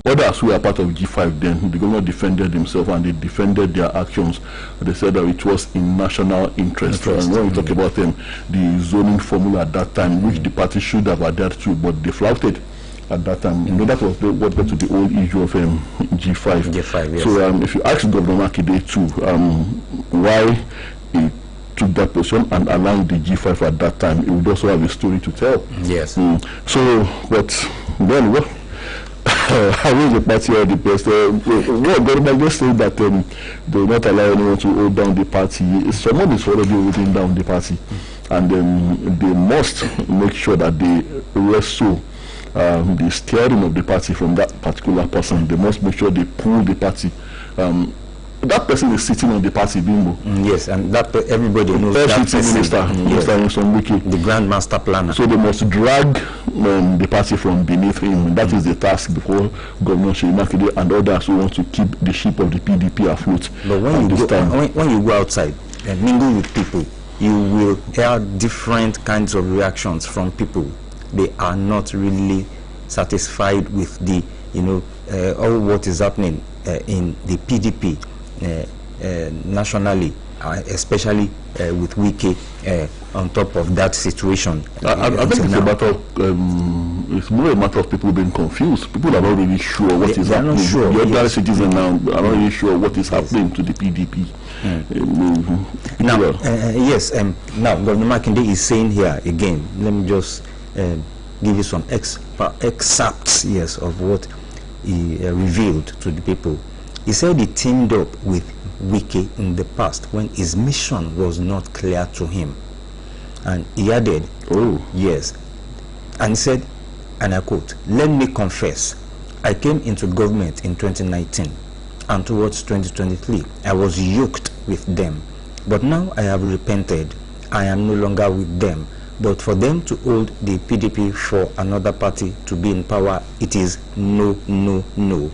others who are part of G5 then, the governor defended himself and they defended their actions. They said that it was in national interest. And when we talk about the zoning formula at that time, which the party should have adhered to, but they flouted at that time. You know, that was what led to the old issue of G5. G5, yes. So if you ask Governor Makinde too, why he took that position and allowed the G5 at that time, he would also have a story to tell. Yes. So, but then, well, how is the party or the best? Well, government just said that they will not allow anyone to hold down the party. Someone is already holding down the party, and they must make sure that they wrestle the steering of the party from that particular person. They must make sure they pull the party. That person is sitting on the party, Bimbo. Yes, and that everybody knows that person. Minister, the Grand Master Planner. So they must drag the party from beneath him. That is the task before Governor Seyi Makinde and others who want to keep the ship of the PDP afloat. But when you go outside and mingle with people, you will hear different kinds of reactions from people. They are not really satisfied with the, all what is happening in the PDP. Nationally, especially with Wike on top of that situation. I think it's a matter of, it's more a matter of people being confused. People are not really sure what is happening. Not sure. The other citizens now are not really sure what is happening to the PDP. Now Governor Makinde is saying here again, let me just give you some excerpts, of what he revealed to the people. He said he teamed up with Wike in the past when his mission was not clear to him. And he added, yes, and he said, and I quote, "Let me confess, I came into government in 2019 and towards 2023, I was yoked with them. But now I have repented. I am no longer with them. But for them to hold the PDP for another party to be in power, it is no, no, no."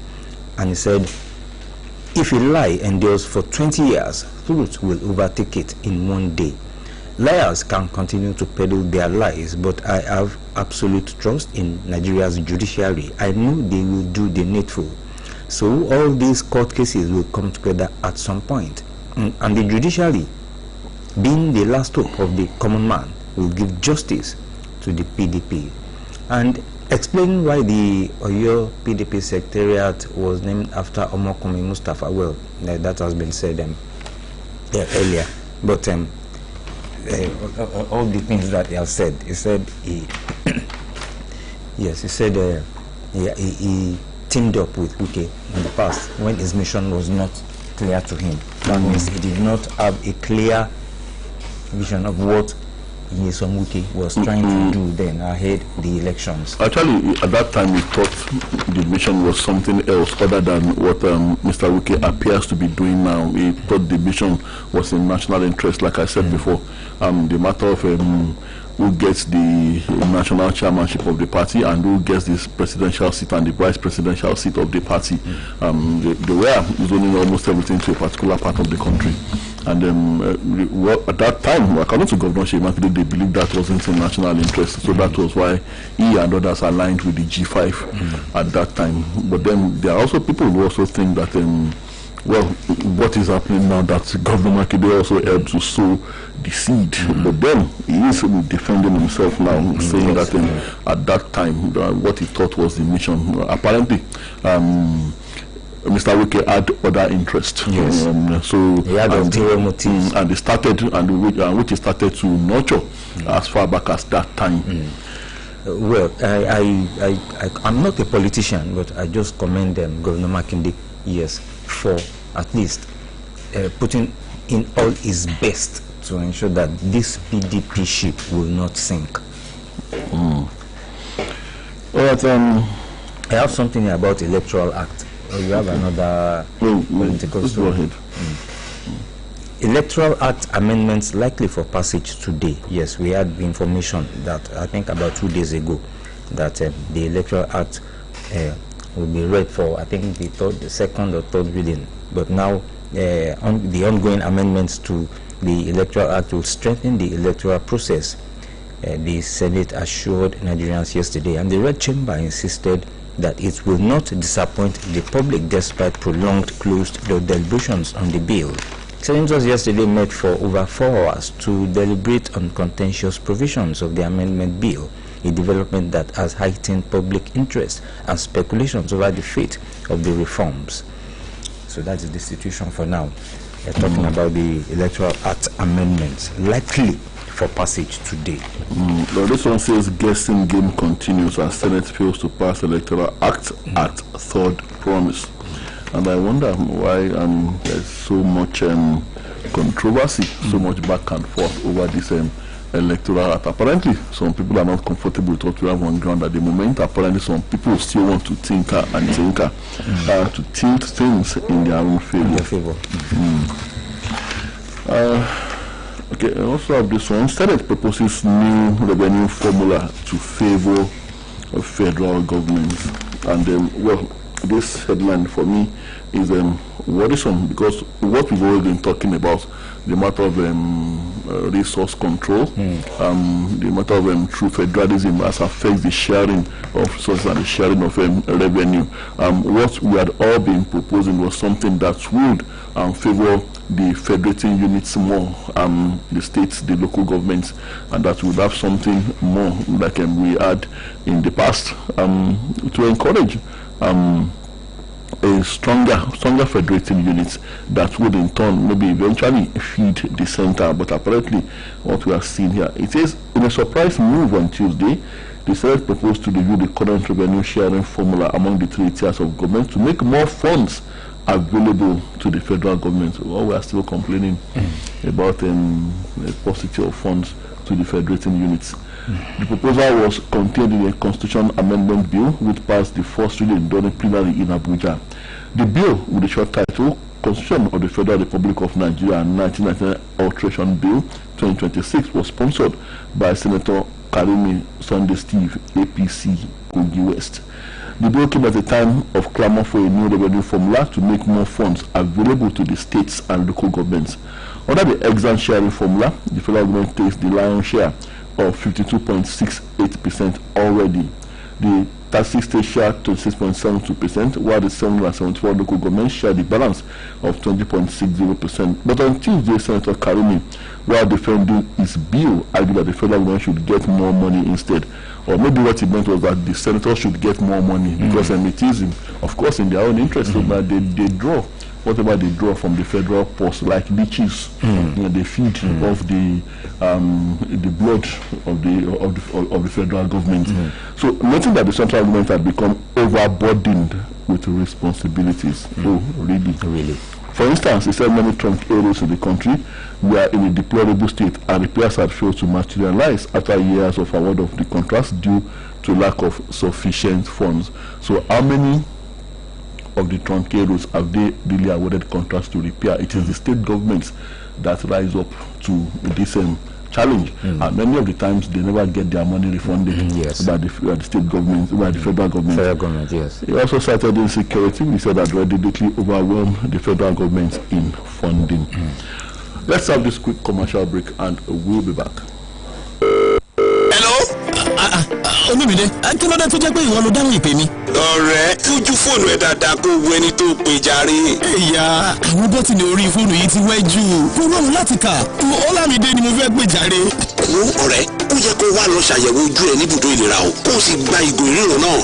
And he said, "If a lie endures for 20 years, truth will overtake it in one day. Liars can continue to peddle their lies, but I have absolute trust in Nigeria's judiciary. I know they will do the needful. So all these court cases will come together at some point. And the judiciary, being the last hope of the common man, will give justice to the PDP." And explaining why the Oyo PDP secretariat was named after Omokumi Mustafa. Well, that has been said earlier. But all the things that he has said, he said he teamed up with Wike in the past when his mission was not clear to him. That means he did not have a clear vision of what Nyesom Wike was trying to do then ahead the elections. Actually, at that time, he thought the mission was something else other than what Mr. Wike appears to be doing now. He thought the mission was in national interest, like I said before. The matter of who gets the national chairmanship of the party and who gets this presidential seat and the vice presidential seat of the party. They were zoning almost everything to a particular part of the country. And at that time, according to Governor Seyi Makinde, they believed that wasn't in national interest. So that was why he and others aligned with the G5 at that time. But then there are also people who also think that what is happening now, that Governor Makinde also helped to sow the seed. But then he is defending himself now, saying that at that time, what he thought was the mission. Apparently, Mr. Wike had other interests. Yes. So he had ulterior motives. And he started, which he started to nurture as far back as that time. Well, I'm not a politician, but I just commend Governor Makinde, for at least putting in all his best to ensure that this PDP ship will not sink. All right, I have something about Electoral Act. Or you have another political story? Go ahead. Electoral Act amendments likely for passage today. Yes, we had the information that I think about 2 days ago that the Electoral Act will be read for, I think, the second or third reading. But now the ongoing amendments to the Electoral Act will strengthen the electoral process. The Senate assured Nigerians yesterday, and the Red Chamber insisted that it will not disappoint the public despite prolonged closed deliberations on the bill. Senators yesterday met for over 4 hours to deliberate on contentious provisions of the amendment bill, a development that has heightened public interest and speculations over the fate of the reforms. So that is the situation for now. We're talking about the Electoral Act amendments likely for passage today. Well, this one says guessing game continues as Senate fails to pass Electoral Act at third promise. And I wonder why there's so much controversy, so much back and forth over this Electoral Act. Apparently, some people are not comfortable with what we have on ground at the moment. Apparently, some people still want to tinker and tinker, to tilt things in their own favor. Okay, I also have this one. Senate proposes new revenue formula to favor federal government. And, well, this headline for me is worrisome, because what we've already been talking about, the matter of resource control, the matter of true federalism as affects the sharing of resources and the sharing of revenue. What we had all been proposing was something that would favor the federating units more, the states, the local governments, and that would have something more like we had in the past to encourage a stronger federating units that would in turn maybe eventually feed the center. But apparently what we are seeing here, it is in a surprise move on Tuesday, the Senate proposed to review the current revenue sharing formula among the three tiers of government to make more funds available to the federal government. Well, we are still complaining about a paucity of funds to the federating units. The proposal was contained in a constitution amendment bill which passed the first reading during plenary in Abuja. The bill, with the short title Constitution of the Federal Republic of Nigeria and 1999 Alteration Bill 2026, was sponsored by Senator Karimi Sunday Steve, APC, Kogi West. The bill came at a time of clamor for a new revenue formula to make more funds available to the states and local governments. Under the exam sharing formula, the federal government takes the lion's share of 52.68% already. The 36 states share 26.72%, while the 774 local governments share the balance of 20.60%. But on Tuesday, Senator Karimi, while defending his bill, argued that the federal government should get more money instead. Or maybe what he meant was that the senators should get more money, because it is, of course, in their own interest, so that they draw whatever they draw from the federal purse, like leeches. They feed off the blood of the federal government. So noting that the central government had become overburdened with responsibilities. Oh, really? For instance, he said many trunk areas in the country were in a deplorable state, and repairs had failed to materialize after years of award of the contracts due to lack of sufficient funds. So how many of the truncados have they really awarded contracts to repair? It is the state governments that rise up to this challenge, and many of the times they never get their money refunded by the state government, by the federal government. Federal government, yes. He also cited insecurity. He said that readily overwhelmed the federal government in funding. Let's have this quick commercial break and we'll be back. Hello? Olumide, kí ló dé tó jẹ́ pé ìwọ ló dáhùn ìpè mi? Ọ̀rẹ́, fojú fóònù ẹ̀ dáadáa kó wo ẹni tó pè jàre. Ẹ̀yà, àwọn bọ́tìnì orí fóònù yìí ti wẹ́ jù. Kó rọrùn láti kà. Ọlámídé ni mo fẹ́ pè jàre. Wo ọ̀rẹ́, ó yẹ kó wá lọ ṣàyẹ̀wò ojú ẹ̀ níbùdó ìlera o. Kó o sì gba ìgò ìríran náà.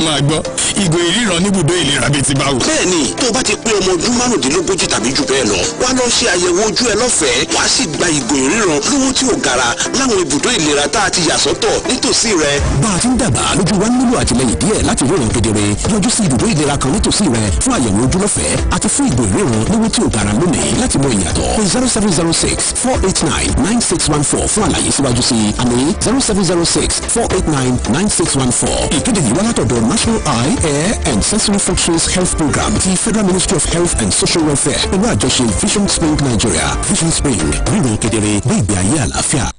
Máa gbọ́, ìgò ìríran níbùdó ìlera bíi ti báwo. Bẹ́ẹ̀ni, tó o bá ti pé ọmọ ọdún márùndínlógójì tàbí jù bẹ́ẹ̀ lọ, wá lọ ṣe àyẹ̀wò ojú ẹ lọ́fẹ̀ẹ́. Wá sì gba ìgò ìríran lówó tí ò gara láwọn ibùdó ìlera tá a ti yà sọ́tọ̀ nítòsí rẹ. Bá a ti ń dàgbà lójú wa nílò àtìlẹyìn díẹ̀ láti ríran kedere. Yọjú sí ibùdó ìlera kan nítòsí rẹ fún àyẹ̀wò ojú lọ́fẹ̀ẹ́ àti fún ìgò ìríran lówó tí ò gara lónìí láti mọ ìyàtọ̀. Pé 0706-489-9614 fún àlàyé síwájú sí i. Àmì 0706-489-9614. Ìkéde yìí wá látọ̀dọ̀ National Eye, Air and Sensory Functions Health Program ti Federal Ministry of Health and Social Welfare pẹ̀lú àjọṣe Vision Spring Nigeria. Vision Spring, ríran kedere ní ìgbé ayé àlàáfíà.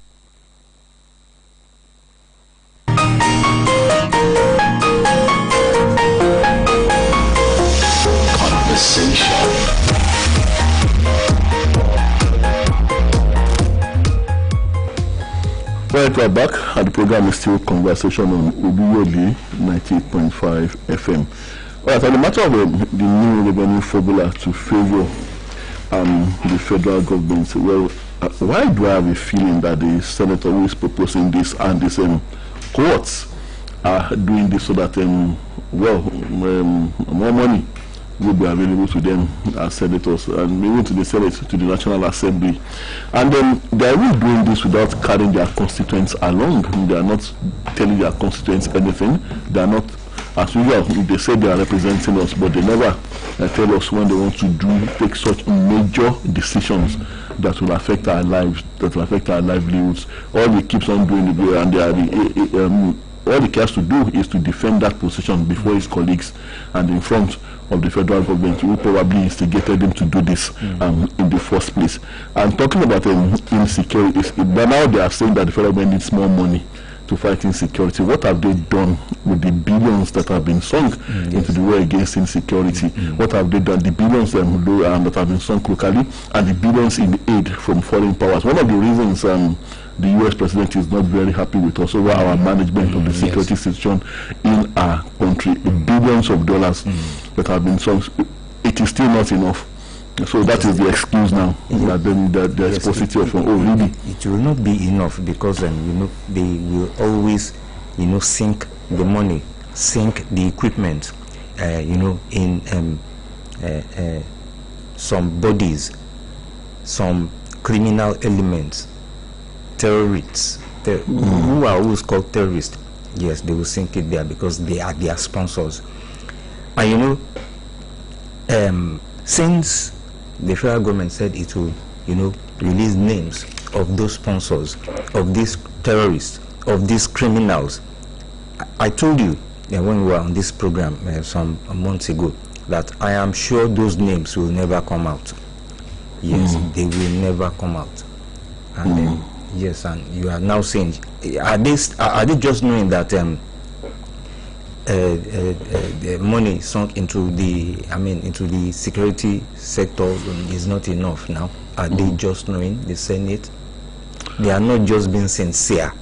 Right, we're back, and the program is still Conversation on Oluyole 98.5 FM. Alright, on the matter of the new revenue formula to favor the federal government, well, why do I have a feeling that the senator who is proposing this and the same courts are doing this so that more money will be available to them as senators, and maybe to the Senate, to the National Assembly, and then they are really doing this without carrying their constituents along. They are not telling their constituents anything. They are not, as usual, they say they are representing us, but they never tell us when they want to take such major decisions that will affect our lives, that will affect our livelihoods. All he keeps on doing, and they are all he cares to do is to defend that position before his colleagues and in front of the federal government, who probably instigated him to do this in the first place. And talking about insecurity, by now they are saying that the federal government needs more money to fight insecurity. What have they done with the billions that have been sunk into the war against insecurity? What have they done? The billions that have been sunk locally, and the billions in aid from foreign powers. One of the reasons the U.S. president is not very happy with us over our management of the security situation in our country. Billions of dollars that have been sunk. It is still not enough. So that is the excuse now. The exposition of really. It will not be enough because they will always sink the money, sink the equipment, in some bodies, some criminal elements, terrorists, who are always called terrorists. Yes, they will sink it there because they are their sponsors. And since the federal government said it will, release names of those sponsors, of these terrorists, of these criminals, I told you when we were on this program some months ago that I am sure those names will never come out. Yes, they will never come out. And yes, and you are now saying, are they just knowing that the money sunk into the security sector is not enough now? Are they just knowing? They saying it? They are not just being sincere,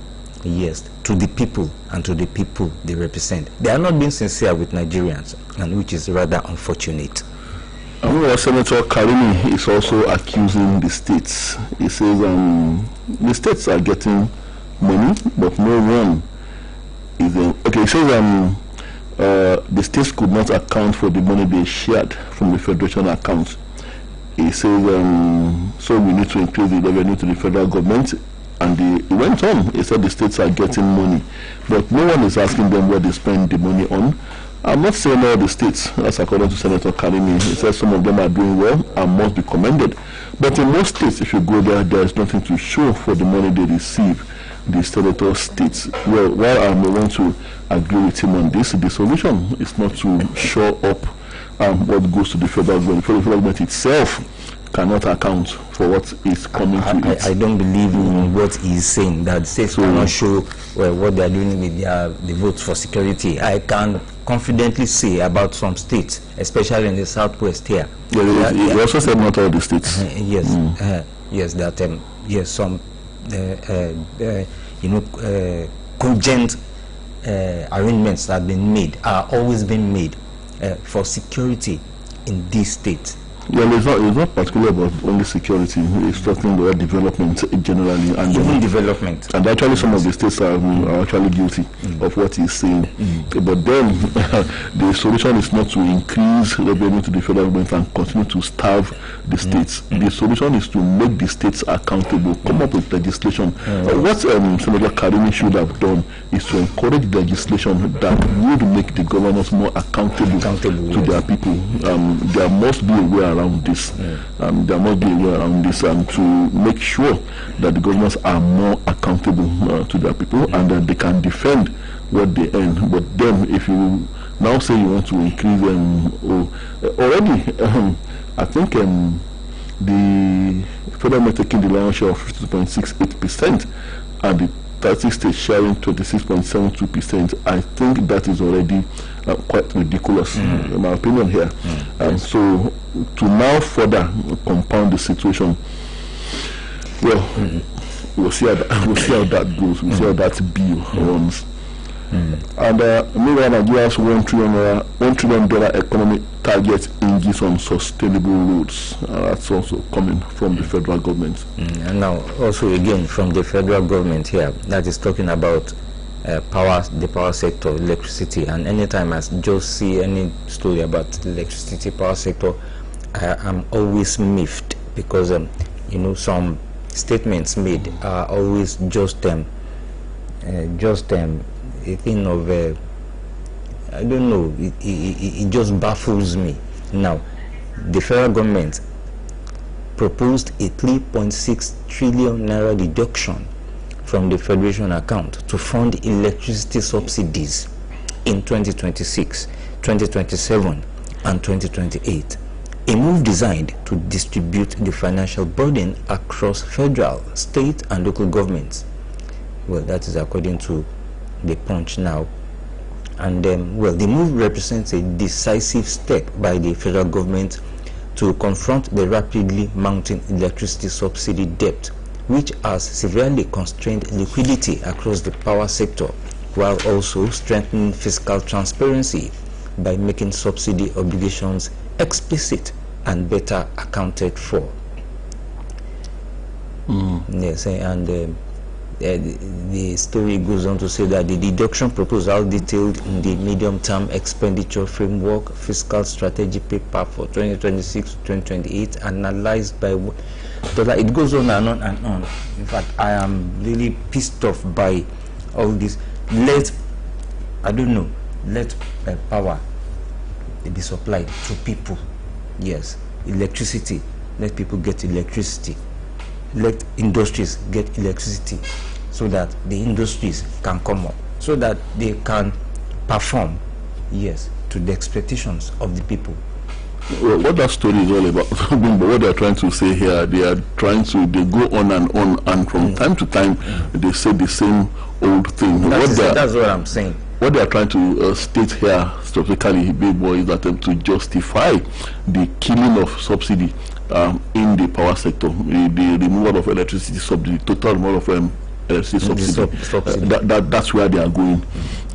yes, to the people and to the people they represent. They are not being sincere with Nigerians, and which is rather unfortunate. Senator Karimi is also accusing the states. He says the states are getting money, but no one is he says the states could not account for the money they shared from the federation account. He says so we need to increase the revenue to the federal government, and he went on. He said the states are getting money, but no one is asking them where they spend the money on. I'm not saying all the states, that's according to Senator Karimi. He says some of them are doing well and must be commended. But in most states, if you go there is nothing to show for the money they receive. The senator states, well, while I may want to agree with him on this, the solution is not to show up what goes to the federal government. The federal government itself cannot account for what is coming to it. I don't believe in what he's saying, that states cannot show what they are doing with the votes for security. I can confidently say about some states, especially in the southwest here. He also said not all the states. Yes, that yes, some cogent arrangements that have been made, are always been made for security in these states. Well, it's not particularly about only security. It's talking about development generally, and even development. And actually, some of the states are actually guilty of what he's saying. But then, the solution is not to increase revenue to the federal government and continue to starve the states. The solution is to make the states accountable. Come up with legislation. What Senator Karimi should have done is to encourage legislation that would make the governors more accountable to their people. There must be a way around this. There must be a way around this to make sure that the governors are more accountable to their people and that they can defend what they earn. But then, if you now say you want to increase already, I think the federal government taking the lion's share of 52.68% and the 30 states sharing 26.72%. I think that is already quite ridiculous, in my opinion here. So to now further compound the situation, well, we'll see how that goes. We'll see how that bill runs. And meanwhile, Nigeria's $1 trillion economic target hinges on sustainable roads. That's also coming from the federal government. And now, also again from the federal government here, that is talking about the power sector, electricity. And anytime I just see any story about the electricity power sector, I'm always miffed, because some statements made are always just a thing of I don't know, it just baffles me. Now, the federal government proposed a 3.6 trillion naira deduction from the federation account to fund electricity subsidies in 2026, 2027 and 2028. A move designed to distribute the financial burden across federal, state and local governments. Well, that is according to the Punch now. And the move represents a decisive step by the federal government to confront the rapidly mounting electricity subsidy debt, which has severely constrained liquidity across the power sector, while also strengthening fiscal transparency by making subsidy obligations explicit and better accounted for. Yes, and the story goes on to say that the deduction proposal detailed in the medium-term expenditure framework fiscal strategy paper for 2026-2028 analyzed by it goes on and on and on. In fact, I am really pissed off by all this. Let power be supplied to people. Yes, electricity, let people get electricity. Let industries get electricity, so that the industries can come up, so that they can perform, yes, to the expectations of the people. Well, what that story is all about, but what they are trying to say here, they go on, and from time to time they say the same old thing. That's what I'm saying. What they are trying to state here, specifically, big boy, is that to justify the killing of subsidy in the power sector, the removal of electricity subsidy, total removal of electricity subsidy. That's where they are going.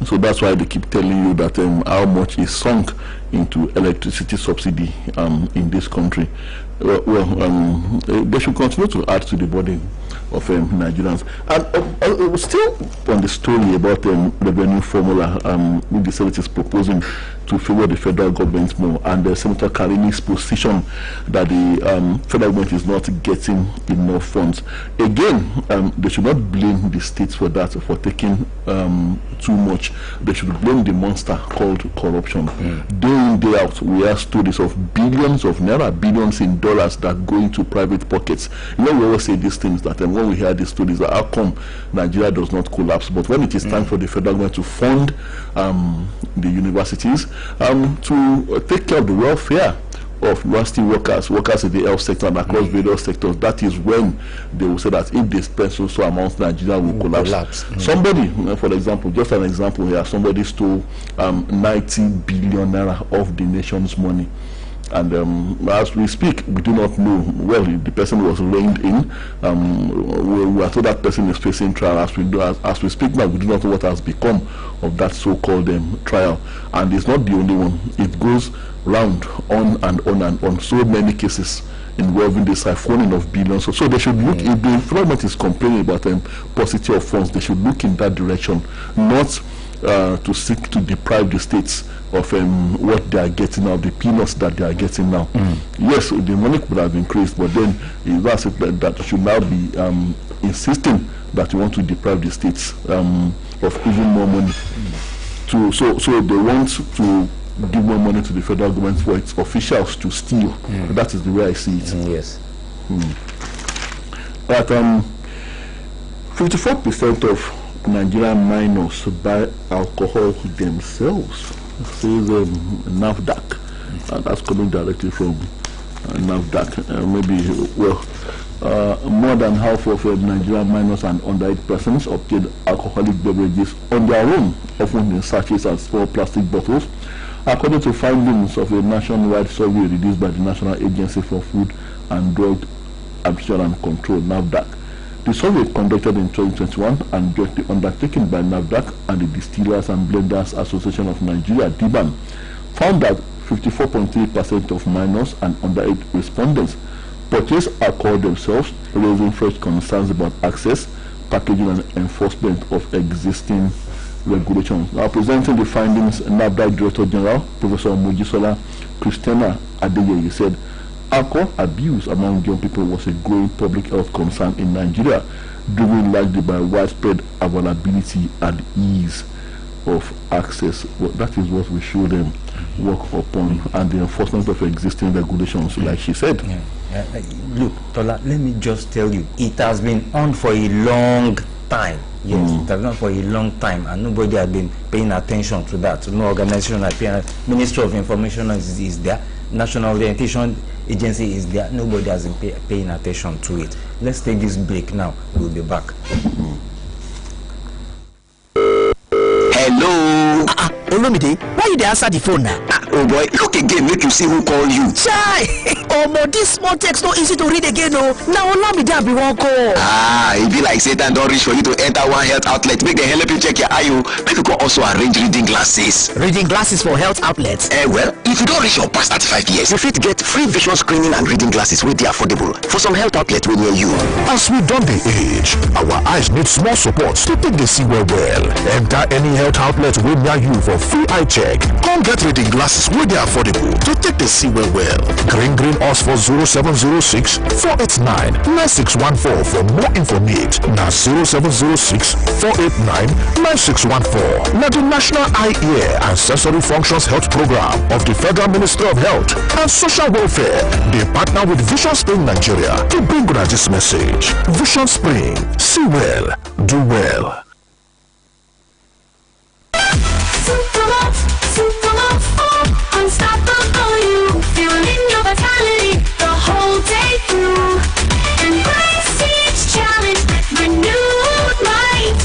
So that's why they keep telling you that how much is sunk into electricity subsidy in this country. They should continue to add to the burden of Nigerians. And still on the story about revenue formula, which the Senate is proposing to favor the federal government more, and Senator Karimi's position that the federal government is not getting enough funds. Again, they should not blame the states for that, for taking too much. They should blame the monster called corruption. Day in, day out, we have stories of billions of naira, billions in dollars that go into private pockets. You know, we always say these things, that when we hear these stories, that how come Nigeria does not collapse? But when it is time for the federal government to fund the universities, to take care of the welfare of university workers in the health sector and across various sectors, that is when they will say that if they spend so amounts, Nigeria will collapse. Somebody, for example, just an example here, somebody stole 90 billion naira of the nation's money. And as we speak, we do not know. Well, the person was reined in. We are told that person is facing trial. As we speak now, we do not know what has become of that so-called trial. And it's not the only one. It goes round, on and on and on. So many cases involving the siphoning of billions. So they should look, if the government is complaining about paucity of funds, they should look in that direction, not to seek to deprive the states of what they are getting now, the peanuts that they are getting now. Yes, the money could have increased, but then that's it, that should now be insisting that you want to deprive the states of even more money. So they want to give more money to the federal government for its officials to steal. That is the way I see it. Yes. But 54% of Nigerian minors buy alcohol themselves, says NAFDAC. That's coming directly from NAFDAC. More than half of Nigerian minors and underage persons obtain alcoholic beverages on their own, often in sachets and small plastic bottles, according to findings of a nationwide survey released by the National Agency for Food and Drug Administration and Control, NAFDAC. The survey conducted in 2021 and jointly undertaken by NAFDAC and the Distillers and Blenders Association of Nigeria, DBAN, found that 54.3% of minors and underage respondents purchase alcohol themselves, raising fresh concerns about access, packaging and enforcement of existing regulations. Now presenting the findings, NAFDAC Director General Professor Mojisola Christina Adeyeye said alcohol abuse among young people was a growing public health concern in Nigeria, driven largely by widespread availability and ease of access. Well, that is what we should work upon, and the enforcement of existing regulations, like she said. Look, Tola, let me just tell you, it has been on for a long time. Yes, it has been on for a long time, and nobody has been paying attention to that. No organization, like Ministry of Information is there, National Orientation Agency is there. Nobody has been paying attention to it. Let's take this break now. We'll be back. Hello. Olumide, why you dey answer the phone now? Oh boy, look again, make you see who call you. Chai! Omo, this small text no easy to read again, oh. Now Olumide be one call. It be like Satan don't reach for you to enter one health outlet. Make them help you check your eye. Make you go also arrange reading glasses. Reading glasses for health outlets? Well, if you don't reach your past 35 years, you fit get free vision screening and reading glasses with the affordable for some health outlet near you. As we don the age, our eyes need small support to take the see well. Enter any health outlet with near you for free eye check. Come get reading glasses with the affordable to take the see well. Green us for 0706 489 9614 for more information. Now 0706 489 9614. Now the National Eye, Ear and Sensory Functions Health Program of the Federal Ministry of Health and Social Welfare. They partner with Vision Spring Nigeria to bring you this message. Vision Spring, see well, do well. Unstoppable you, feeling your vitality the whole day through. Embrace each challenge with renewed might.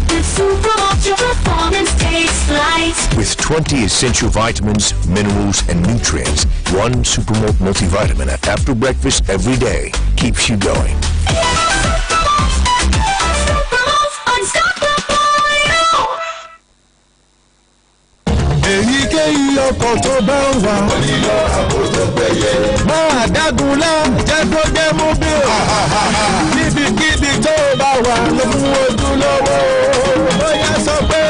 With Supermalt, your performance takes flight. With 20 essential vitamins, minerals, and nutrients, one Supermalt multivitamin after breakfast every day keeps you going. Èyíkéyìí ọkọ̀ tó bá ń wà. Onílọ àkóso péye. Máa dágunlá jẹ́ kó jẹ́ mú bí o. Níbikíbi tó bá wà ló mú ojú lọ́wọ́. Bóyá sọ pé.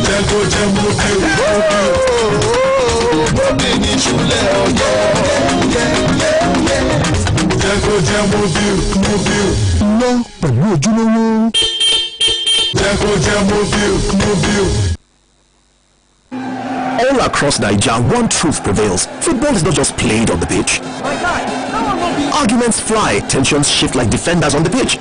Jẹ́ kó jẹ́ mú bí o. Bóbi ní ìṣúlẹ̀ ọjọ́. Jẹ́ kó jẹ́ mú bí o. Lọ pẹ̀lú ojúlówó. All across Nigeria, one truth prevails. Football is not just played on the pitch. Arguments fly, tensions shift like defenders on the pitch.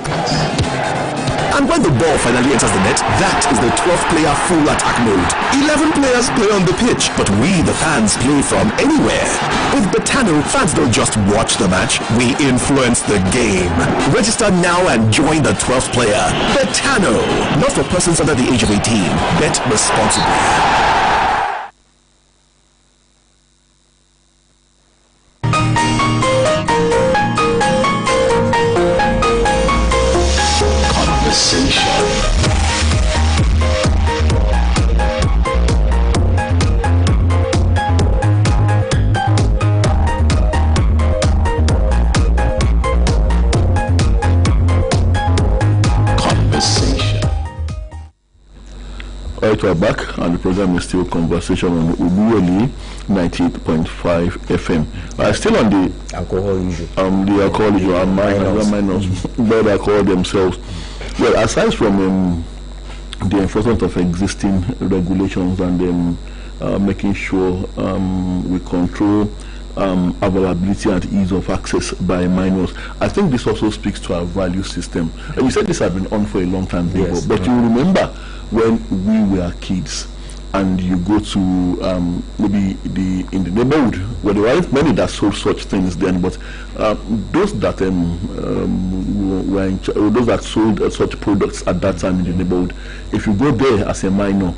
And when the ball finally enters the net, that is the 12th player full attack mode. 11 players play on the pitch, but we, the fans, play from anywhere. With Betano, fans don't just watch the match, we influence the game. Register now and join the 12th player. Betano, not for persons under the age of 18. Bet responsibly. We're back, and the program is still Conversation on Oluyole 98.5 FM. Still on the alcohol issue. The alcohol issue, minors, but alcohol themselves. Well, aside from the enforcement of existing regulations and then making sure we control availability and ease of access by minors, I think this also speaks to our value system. And you said this had been on for a long time, yes, but you remember when we were kids and you go to maybe in the neighborhood where there weren't many that sold such things then, but those that those that sold such products at that time in the neighborhood, if you go there as a minor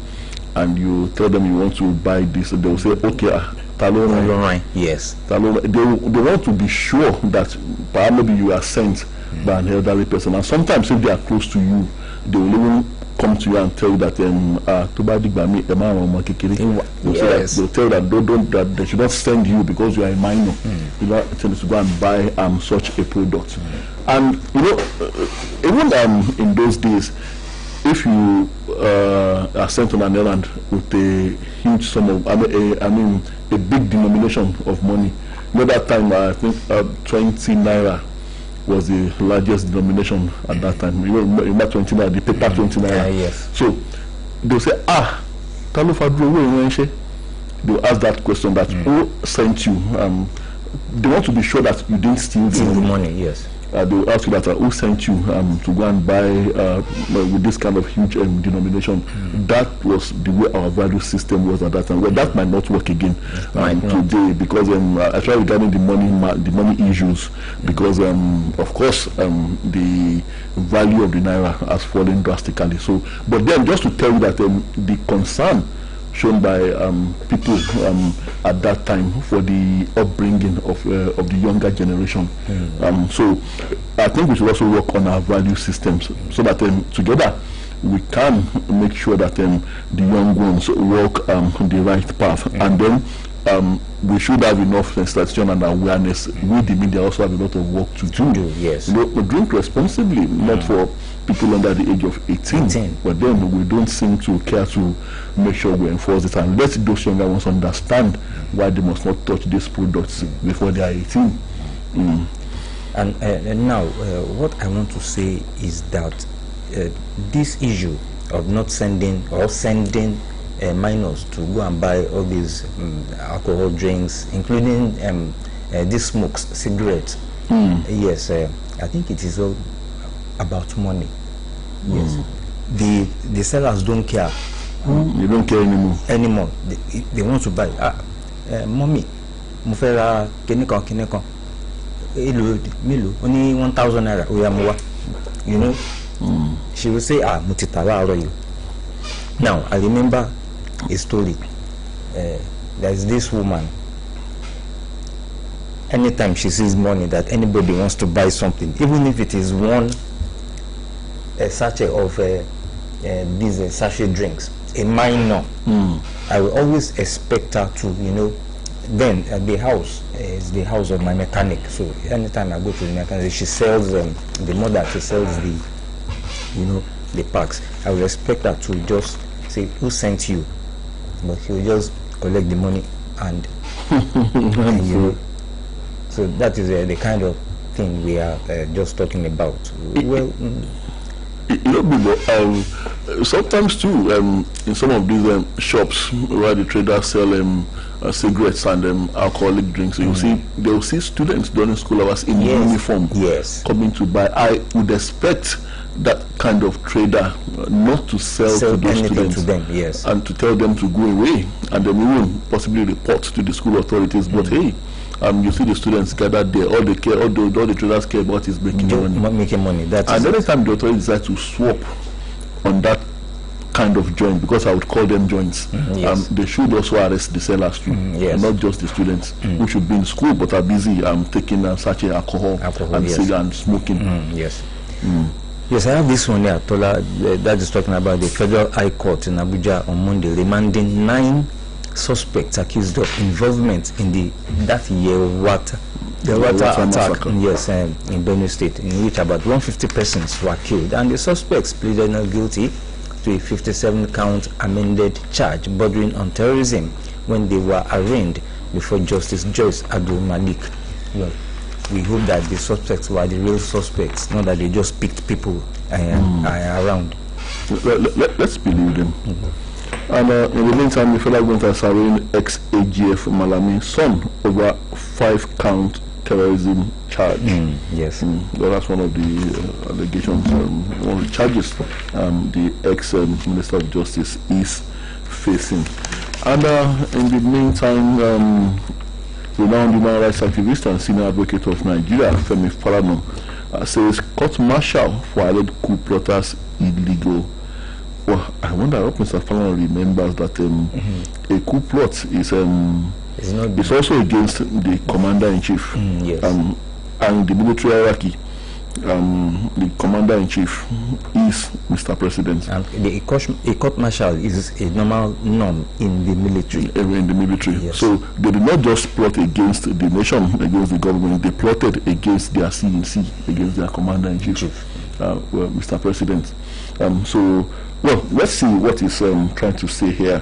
and you tell them you want to buy this, they will say, okay, Talon, yes. Talon, they want to be sure that perhaps maybe you are sent by an elderly person, and sometimes if they are close to you, they will even come to you and tell you that yes. they'll tell you that that they should not send you because you are a minor. You know, to go and buy such a product. And you know, even in those days, if you are sent on an errand with a huge sum of, a big denomination of money, you know, that time I think 20 naira was the largest denomination at that time. You know 20 naira, the paper 20 naira. Yes. So they'll say, they will ask that question, that who sent you? They want to be sure that you didn't steal the money. Yes. They will ask you that who sent you to go and buy with this kind of huge denomination. That was the way our value system was at that time. Well, that might not work again today, because I try regarding the money issues, because of course the value of the naira has fallen drastically. So, but then just to tell you that the concern shown by people at that time for the upbringing of the younger generation. So I think we should also work on our value systems so that together we can make sure that the young ones walk the right path, and then we should have enough sensitization and awareness. We, the media, also have a lot of work to do. Yes. You know, we drink responsibly, not for people under the age of 18. But then we don't seem to care to make sure we enforce it and let those younger ones understand why they must not touch these products before they are 18. And now, what I want to say is that this issue of not sending or sending minors to go and buy all these alcohol drinks, including these smokes, cigarettes. Yes, I think it is all about money. Yes, the sellers don't care. They don't care anymore. They want to buy. Mommy, mufera kenikon. Only 1,000 naira. You know, she will say, mutitara you. Now I remember a story. There's this woman. Anytime she sees money that anybody wants to buy something, even if it is one sachet of these sachet drinks, a minor, I will always expect her to, you know. Then the house is the house of my mechanic. So anytime I go to the mechanic, she sells the mother. She sells the, you know, the packs. I will expect her to just say, who sent you? But she will just collect the money and you know. So that is the kind of thing we are just talking about. Well, you know, sometimes too, in some of these shops where the traders sell cigarettes and alcoholic drinks, you see, they will see students during school hours in uniform coming to buy. I would expect that kind of trader not to sell to those students to them, and to tell them to go away, and then even possibly report to the school authorities. But hey, you see the students gathered there. All the traders care about is making money. That's and every time the authorities decide to swap on that kind of joint, because I would call them joints, they should also arrest the sellers too, and not just the students who should be in school but are busy taking such alcohol and cigarette and smoking. Yes, I have this one here, Tola, that is talking about the Federal High Court in Abuja on Monday remanding 9 suspects accused of involvement in the water attack, in Benue State, in which about 150 persons were killed, and the suspects pleaded not guilty to a 57-count amended charge bordering on terrorism when they were arraigned before Justice Joyce Abdul Malik. Well, we hope that the suspects were the real suspects, not that they just picked people around. Let's believe them. And in the meantime, the federal government has arraigned ex-AGF Malami son over 5-count terrorism charge. Well, that's one of the allegations, one of the charges the ex-Minister of Justice is facing. And in the meantime, renowned human rights activist and senior advocate of Nigeria, Femi Falana, says court-martial for alleged coup plotters illegal. Well, I wonder if Mr. Falana remembers that a coup plot is It's also against the commander-in-chief. Yes. And the military hierarchy. The commander-in-chief is Mr. President. And a court martial is a normal norm in the military. In the military. Yes. So they did not just plot against the nation, against the government. They plotted against their CNC, against their commander-in-chief, Mr. President. Well, let's see what he's trying to say here.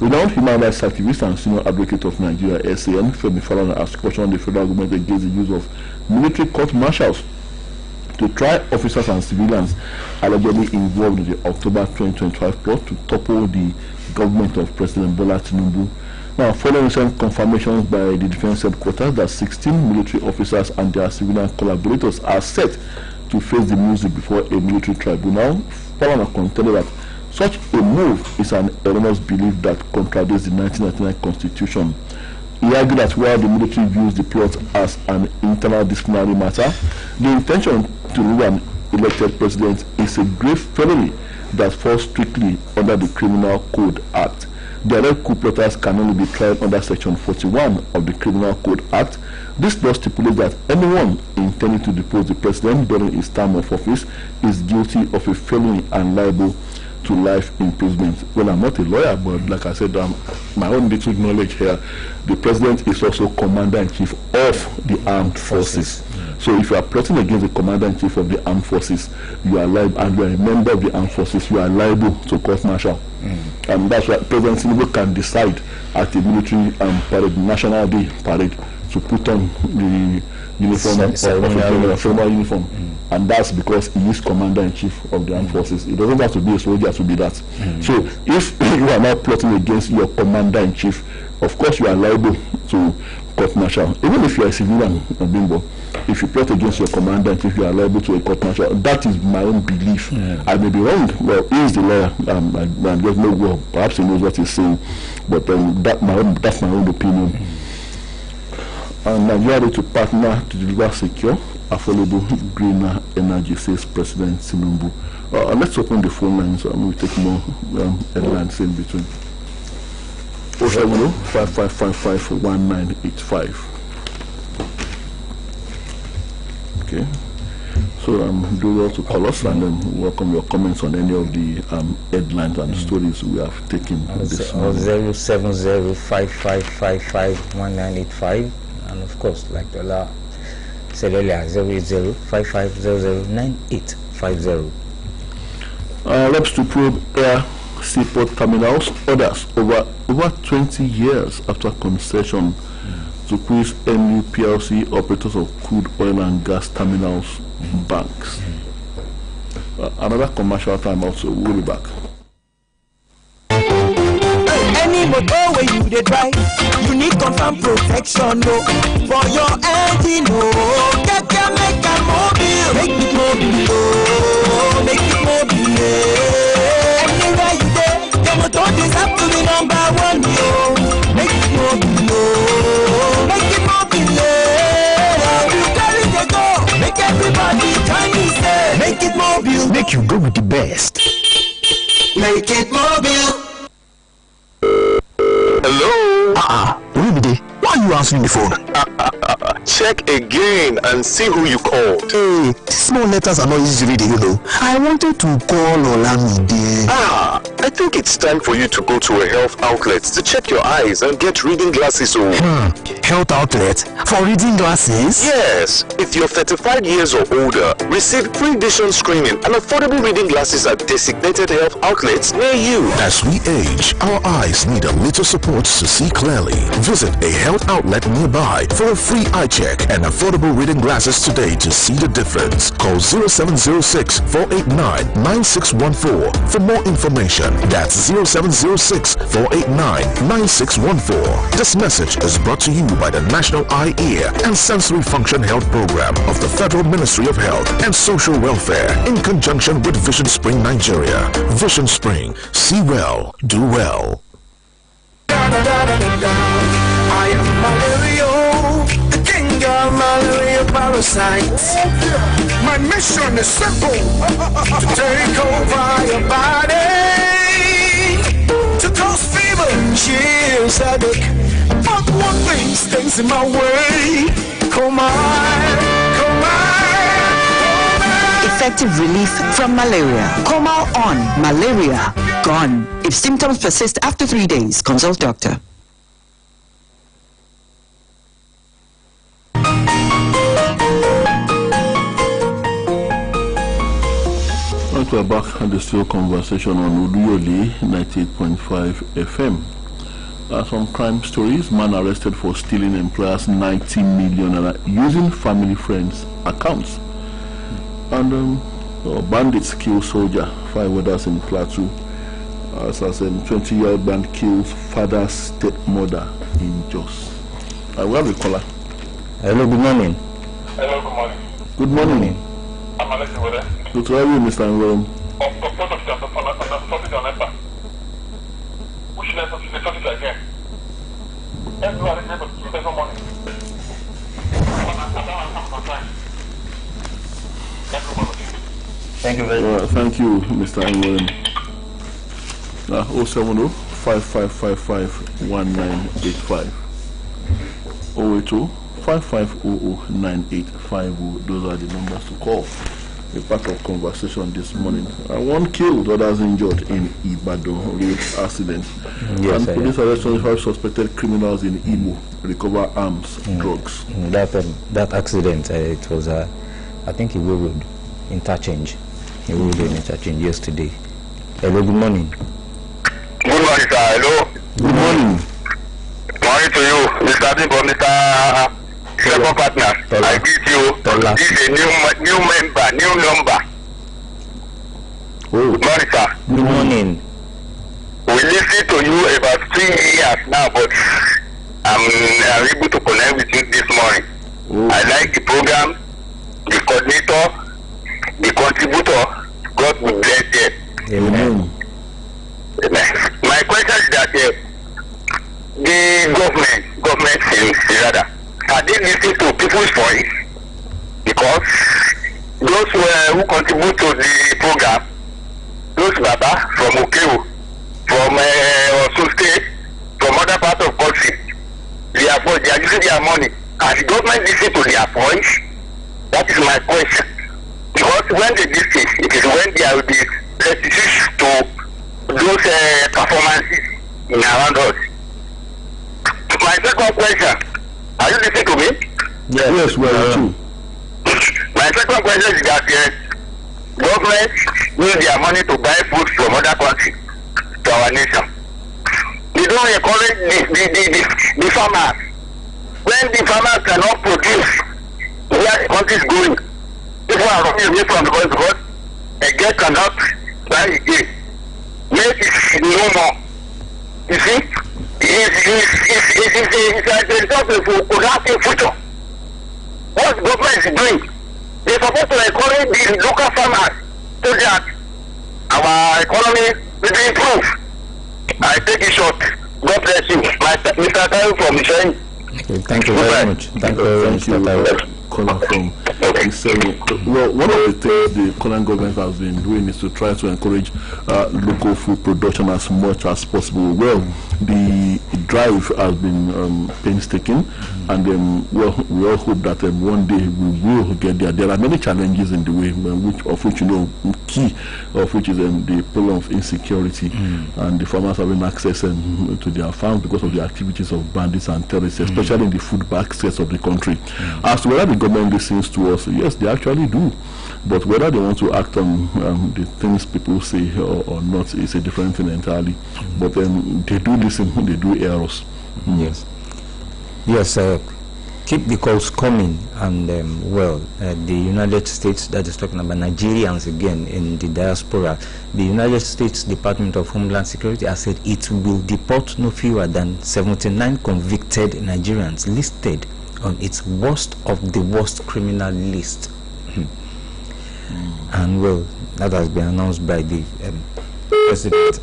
Renowned human rights activist and senior advocate of Nigeria, SAN, Femi Falana, has questioned the federal government against the use of military court martials to try officers and civilians allegedly involved in the October 2025 plot to topple the government of President Bola Tinubu. Now, following recent confirmations by the defense headquarters that 16 military officers and their civilian collaborators are set to face the music before a military tribunal, Falana contended that such a move is an erroneous belief that contradicts the 1999 Constitution. He argued that while the military views the plot as an internal disciplinary matter, the intention to remove an elected president is a grave felony that falls strictly under the Criminal Code Act. The alleged coup plotters can only be tried under Section 41 of the Criminal Code Act. This law stipulates that anyone intending to depose the president during his term of office is guilty of a felony and liable to life imprisonment. Well, I'm not a lawyer, but like I said, my own little knowledge here, the president is also commander-in-chief of the armed forces. So if you are plotting against the commander-in-chief of the armed forces, you are liable, and you are a member of the armed forces, you are liable to court martial. And that's why President Tinubu can decide at the military parade, National Day parade, to put on the uniform, formal uniform. And that's because he is commander-in-chief of the armed forces. It doesn't have to be a soldier to be that. So if you are now plotting against your commander-in-chief, of course you are liable to court martial. Even if you are a civilian, Bimbo, if you plot against your commander-in-chief, you are liable to a court martial. That is my own belief. I may be wrong. Well, he is the lawyer. I don't know. Well, perhaps he knows what he's saying, but that's my own opinion. And Nigeria to partner to deliver secure, affordable, greener energy, says President Tinubu. Let's open the phone lines and we'll take more headlines in between. 070-5555-1985. Okay. So do well to call us and then welcome your comments on any of the headlines and stories we have taken this morning. 070-5555-1985. And of course, like Dola said earlier, 080-5500-9850. Reps to probe air seaport terminals, orders over 20 years after concession to quiz NU PLC operators of crude oil and gas terminals banks. Another commercial time also. We'll be back. Any motor where you dey drive, you need confirm protection, no. For your engine, no. Get your make a mobile, make it mobile, oh, make it mobile. Anywhere you go, your motor deserve to be number one, yo. Make it mobile, oh, make it mobile. You carry the go, make everybody join me, say, make it mobile. Make you go with the best. Make it mobile. Hello? Oluyole, why are you answering the phone? Check again and see who you called. Hey, small letters are not easy to read, you know. I wanted to call Olamide. I think it's time for you to go to a health outlet to check your eyes and get reading glasses. Health outlet for reading glasses? Yes, if you're 35 years or older, receive free vision screening and affordable reading glasses at designated health outlets near you. As we age, our eyes need a little support to see clearly. Visit a health outlet nearby for a free eye check and affordable reading glasses today to see the difference. Call 0706-489-9614 for more information. That's 0706-489-9614. This message is brought to you by the National Eye, Ear and Sensory Function Health Program of the Federal Ministry of Health and Social Welfare in conjunction with Vision Spring Nigeria. Vision Spring. See well, do well. I am malaria, the king of malaria parasites. My mission is simple, to take over your body, to cause fever, chills, headache. But one gets in my way. Come on. Effective relief from malaria. Comal on. Malaria gone. If symptoms persist after 3 days, consult doctor. We're back at the still conversation on Oluyole 98.5 FM. Some crime stories. Man arrested for stealing employers 90 million using family friends accounts. And bandits kill soldier. 5 others in Plateau. As a 20-year-old band kills father's stepmother in Jos. We have a caller. Hello, good morning. Hello, good morning. Good morning. I'm Alex over there. Good to have you, Mr. Angorum. We should have to talk it again. Everybody is able to keep every morning. Thank you very much. Thank you, Mr. Angorum. 070 5555 1985 082 5500 9850. Those are the numbers to call. A part of conversation this morning. One killed, others injured in Ibadan road accident. Yes, and police arrest 25 suspected criminals in Imo, recover arms, drugs. That accident, it was I think a road interchange. A road interchange yesterday. Hello, good morning. Good morning, sir. Hello. Good morning. Morning to you, Mr. Bimbo, Mr. Second partner. I greet you. This is a new member, new number. Oh. Good morning, sir. Good morning. We listen to you about 3 years now, but I'm able to connect with you this morning. Oh. I like the program, the coordinator, the contributor. God will bless them. Amen. My question is that the government things rather, are they listening to people's voice? Because those who contribute to the program, those Baba from Okeo, from Osun State, from other parts of country, they are using their money. And the government listen to their voice? That is my question. Because when they listen, it is when there will be restitution to those performances in around us. My second question, are you listening to me? Yes, we are too. My second question is that government use their money to buy food from other countries to our nation. They don't encourage the farmers. When the farmers cannot produce, where the country is going, people are running away from the country because a girl cannot buy again. Make it no more. You see, it's a result of collapsing future. What the government is doing, they're supposed to encourage the local farmers so that our economy will improve. I take it short. God bless you. Mr. Tayo from Michelle. Okay, thank you very much. Thank you very much, Mr. Tayo. Caller from well, one of the things the current government has been doing is to try to encourage local food production as much as possible. Well, the drive has been painstaking, and well, we all hope that one day we will get there. There are many challenges in the way, which key of which is the problem of insecurity and the farmers having access to their farms because of the activities of bandits and terrorists, especially in the food baskets of the country. As to whether the government listens to us, yes, they actually do, but whether they want to act on the things people say or not is a different thing entirely. But they do listen, they do hear us. Yes, keep the calls coming, and the United States, that is talking about Nigerians again in the diaspora, the United States Department of Homeland Security has said it will deport no fewer than 79 convicted Nigerians listed on its worst of the worst criminal list. And well, that has been announced by the president.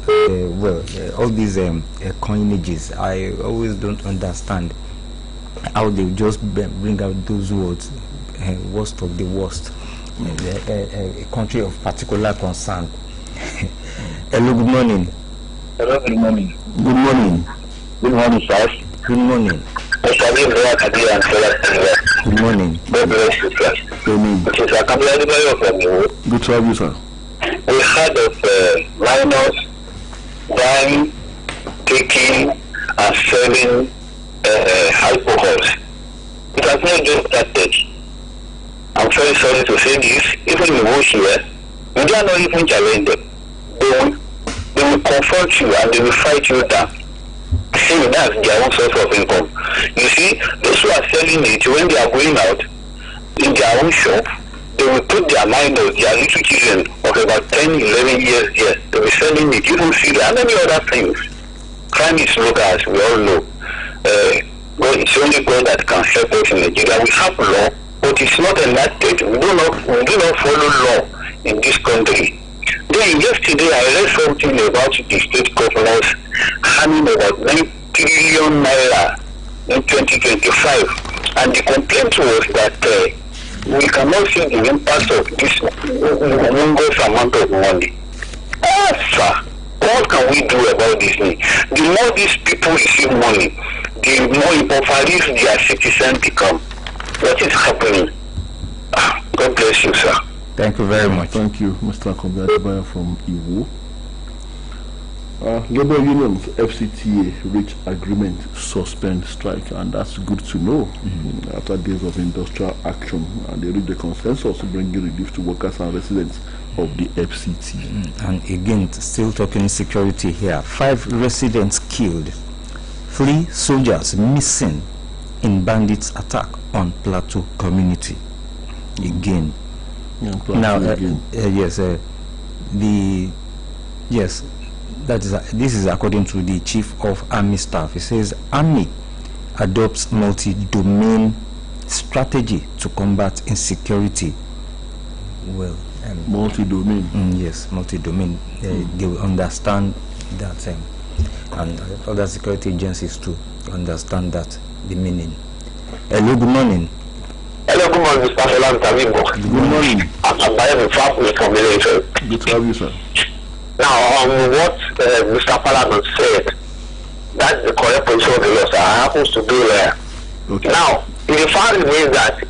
All these coinages, I always don't understand how they just bring out those words, worst of the worst, a country of particular concern. Hello, good morning. Hello, good morning. Good morning. Good morning, sir. Good morning. Good morning. God bless you, sir. Amen. It is a company from you. Good to have you, sir. We heard of minors buying, taking, and selling alcohols. It has not just started. I'm very sorry to say this. Even in Wush here, you are not even challenge them. They will confront you and they will fight you down. See, that's their own source of income. You see, those who are selling it, when they are going out in their own shop, they will put their minors, their little children of about 10, 11 years here. They will be selling it. You don't see that. And many other things. Crime is local, as we all know. God, it's only God that can help us in Nigeria. We have law, but it's not enacted. We do not follow law in this country. Then yesterday I read something about the state governors handing about 9 trillion naira in 2025, and the complaint was that we cannot see the impact of this humongous amount of money. Sir, what can we do about this thing? The more these people receive money, the more impoverished their citizens become. What is happening? God bless you, sir. Thank you very much. Thank you, Mr. Kobiadibaya from Iwo. Labor unions, FCTA, reach agreement, suspend strike, and that's good to know. After days of industrial action, and they reached the consensus bringing relief to workers and residents of the FCT. And again, still talking security here. 5 residents killed, 3 soldiers missing in bandits' attack on Plateau community. Again. Now, yes, this is according to the Chief of Army Staff. He says Army adopts multi-domain strategy to combat insecurity. Well, multi-domain. Yes, multi-domain. They will understand that, and other security agencies too understand that, the meaning. Hello, good morning. Hello, good morning, Mr. Salam Tabibo. Good morning. I'm Bayern from Military. Good to have you, sir. Now, what Mr. Paladon said, that's the correct position of the law, sir. I happens to be there. Okay. Now, the fact remains that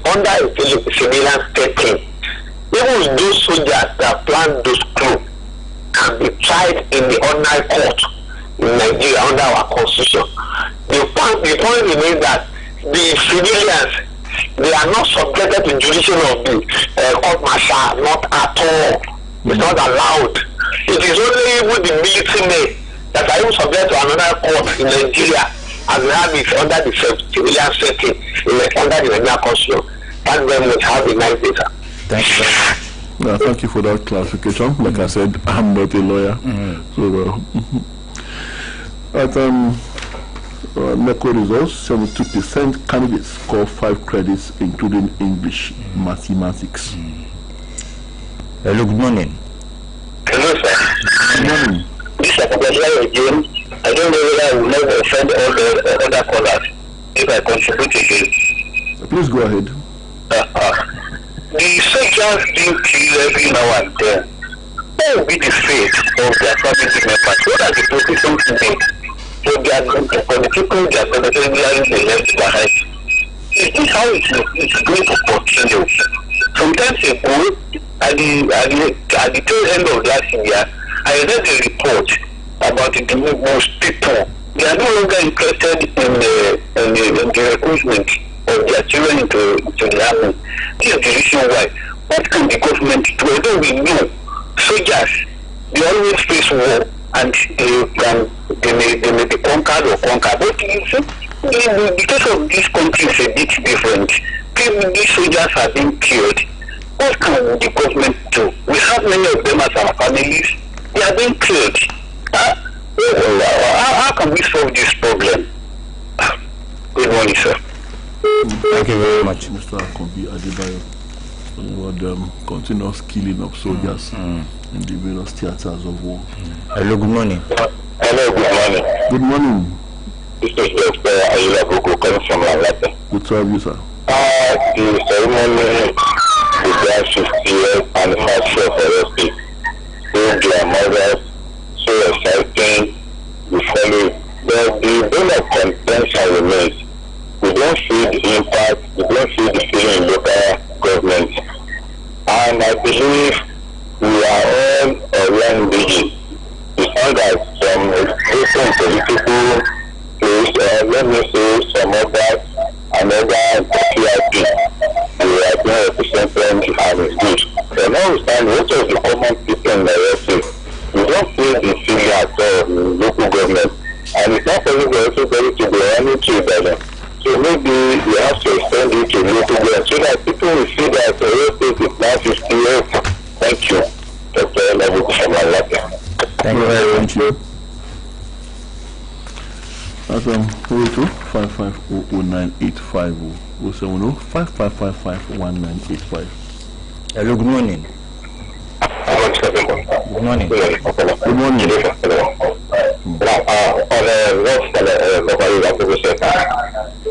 under a civilian setting, even those soldiers that planned those coups can be tried in the ordinary court in Nigeria under our constitution. The point remains that the civilians, they are not subjected to jurisdiction of the court martial, not at all. It's not allowed. It is only even the military men that are even subject to another court in Nigeria, as we have it under the civilian setting, under the Nigerian constitution. Thank them much. Have a nice day, sir. Thank you very much. Yeah, thank you for that clarification. Like I said, I'm not a lawyer. So, at NECO results, 72% candidates score 5 credits, including English, mathematics. Hello, good morning. Hello, sir. Good morning. This is a again. I don't know whether I will not offend all the other callers if I contribute again. Please go ahead. The soldiers being killed every now and then. What will be the fate of their family members? What are the positions made for the people they are beneficiaries left behind? Is this how it's going to continue? Sometimes ago, at the tail end of last year, I read a report about the most people. They are no longer interested in the recruitment of their children into the army. This is the reason why. What can the government do? Although we know soldiers, they always face war and they may be conquered or conquered. But you see, in the case of this country is a bit different. These soldiers are being killed. What can the government do? We have many of them as our families. They are being killed. How can we solve this problem? Good morning, sir. Thank you very much. Mr. Akombi Adebayo, about continuous killing of soldiers in the various theaters of war. Hello, good morning. Hello, good morning. Good morning. This is Dr. Ayula Boko coming from Lagata. Good to have you, sir. The ceremony began 50 years anniversary of RSP. So their mothers, so exciting, we follow. The bone of contention remains. political place, let me say some others, another PIP, they are being represented and it's good. But now we stand, most of the common people in the state, we don't feel the feeling at all in local government. And it's not possible for everybody to be running to them. So maybe we have to extend it to local government so that people will see that the real state is now 50 years. Thank you. Dr. Level from Malaka. Thank you very much. That's 082-5500-9850. 070-5555-1985. Hello, good morning. Good morning. Good morning.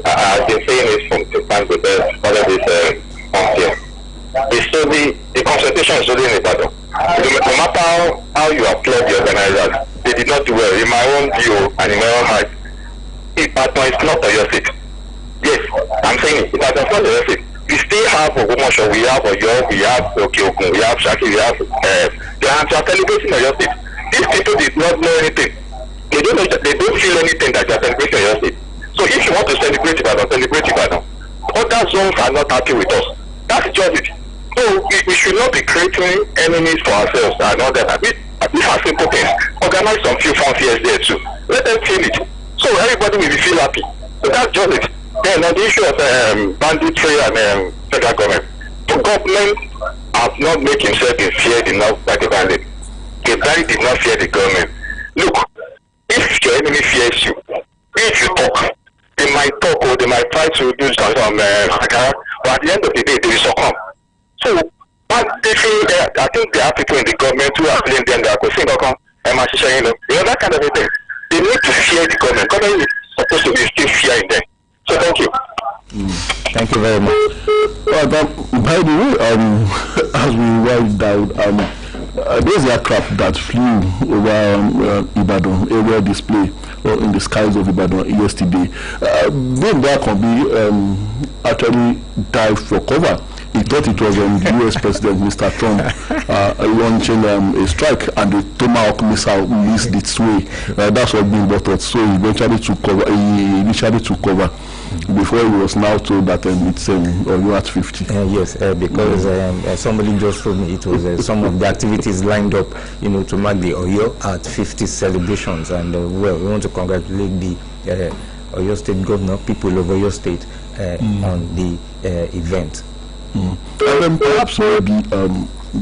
I've been saying this from the time to the all of this here. The consultation is only in Ibadan. No matter how you applaud the organizers, they did not do well. In my own view and in my own heart, Ibadan is not your state. Yes, I'm saying it. Ibadan is not your state. We still have Ogumosho, we have Oyo, we have Okeokun, we have Shaki, we have they are celebrating your state. These people did not know anything. They don't know, they don't feel anything that they are celebrating your state. So if you want to celebrate Ibadan, celebrate Ibadan. Other zones are not happy with us. That's just it. So we should not be creating enemies for ourselves and all that. These are simple things. Organize some few fanfairs there too. Let them feel it. So everybody will feel happy. So that's just it. Then on the issue of banditry and federal government, the government has not made himself be feared enough by the bandit. The bandit did not fear the government. Look, if your enemy fears you, if you talk, they might talk or they might try to do some but at the end of the day, they will succumb. So, I think there are people in the government who are playing them that could think, that kind of a thing. They need to fear the government. Government is supposed to be still fearing them. So, thank you. Thank you very much. By the way, as we wind down, those aircraft that flew over Ibadan aerial display in the skies of Ibadan yesterday, that can be actually dive for cover. He thought it was the US President Mr. Trump launching a strike, and the Tomahawk missile missed its way. That's what being brought out. So he initially took cover before he was now told that it's you're at 50. Yes, because somebody just told me it was some of the activities lined up, to mark the Oyo at 50 celebrations, and we want to congratulate the Oyo State Governor, people of Oyo State, on the event. And then perhaps maybe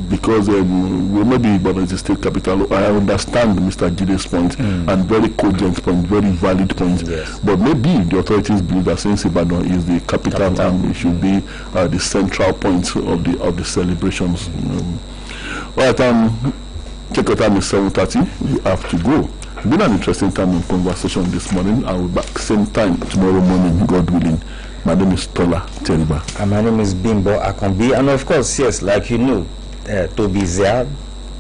because we maybe Ibadan is the state capital. I understand Mr. Jide's point and very cogent point, very valid point. Yes. But maybe the authorities believe that since Ibadan is the capital, it should be the central point of the celebrations. All right, check out time is 7:30. We have to go. It's been an interesting time in conversation this morning. I will be back same time tomorrow morning, God willing. My name is Tola Teriba. And my name is Bimbo Akambi. And of course, yes, like you know, Toby is there,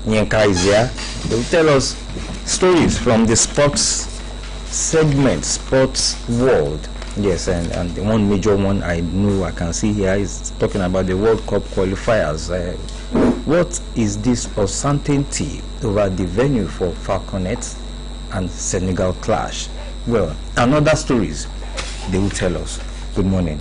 Nyenka is there. They will tell us stories from the sports segment, sports world. Yes, and the one major one I know I can see here is talking about the World Cup qualifiers. What is this uncertainty over the venue for Falconet and Senegal clash? Well, and other stories they will tell us. Good morning.